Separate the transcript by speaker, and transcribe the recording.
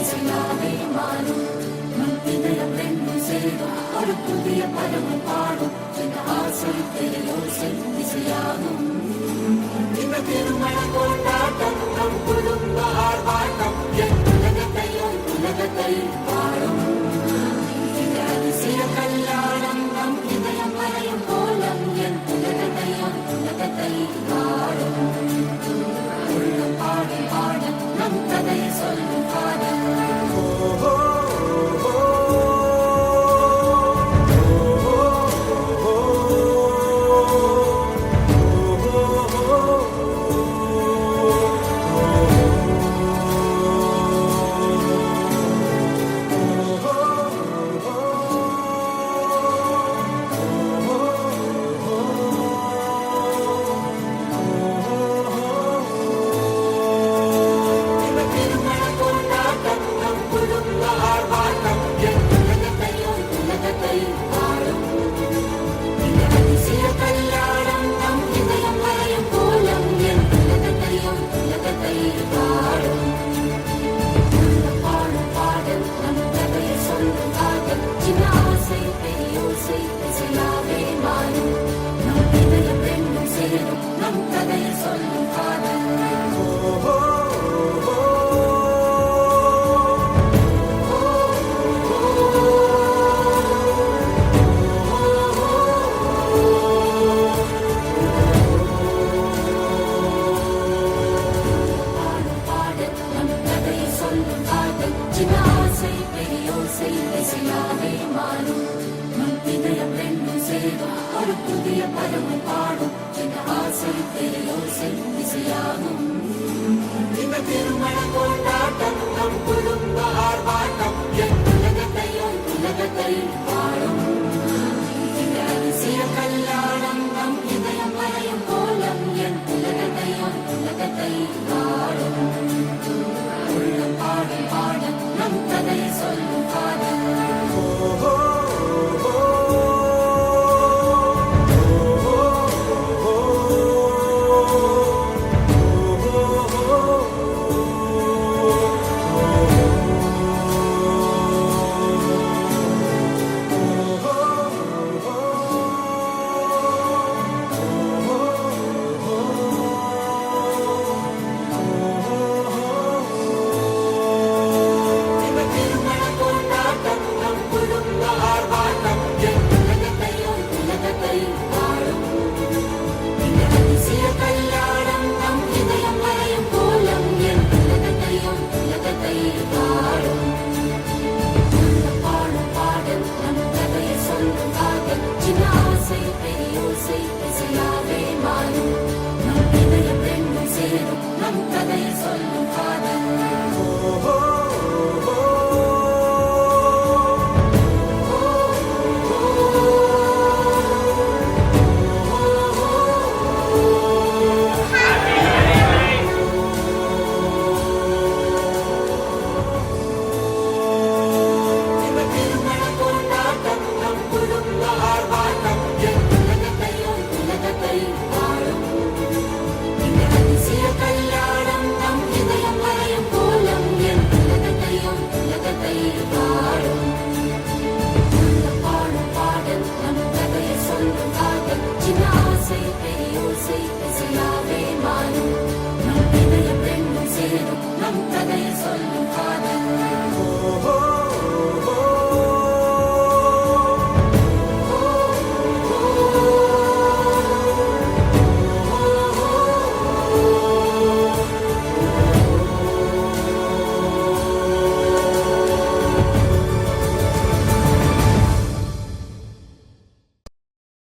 Speaker 1: இசையாவே மாறும் நம் இதயம் ரெண்டும் சேரும் ஒரு புதிய பருவம் பாடும் இந்த ஆசை பெரியோசை இசையாகும் இந்த திருமண கொண்டாட்டம் நம் குடும்ப ஆர்ப்பாட்டம் என் உலகத்தை பாடும் இந்த அதிசய கல்யாணம் நம் இதயம் வரையும் கோலம் என் உலகத்தை பாடும் உள்ள பாடும் பாடும் நம் கதையை சொல்லும் காதல் ஒரு புதிய பருவம் பாடும் இந்த ஆசை பெரியோசை இசையாகும் இந்த திருமண கொண்டாட்டம் நம் குடும்ப ஆர்ப்பாட்டம் என் உலகத்தை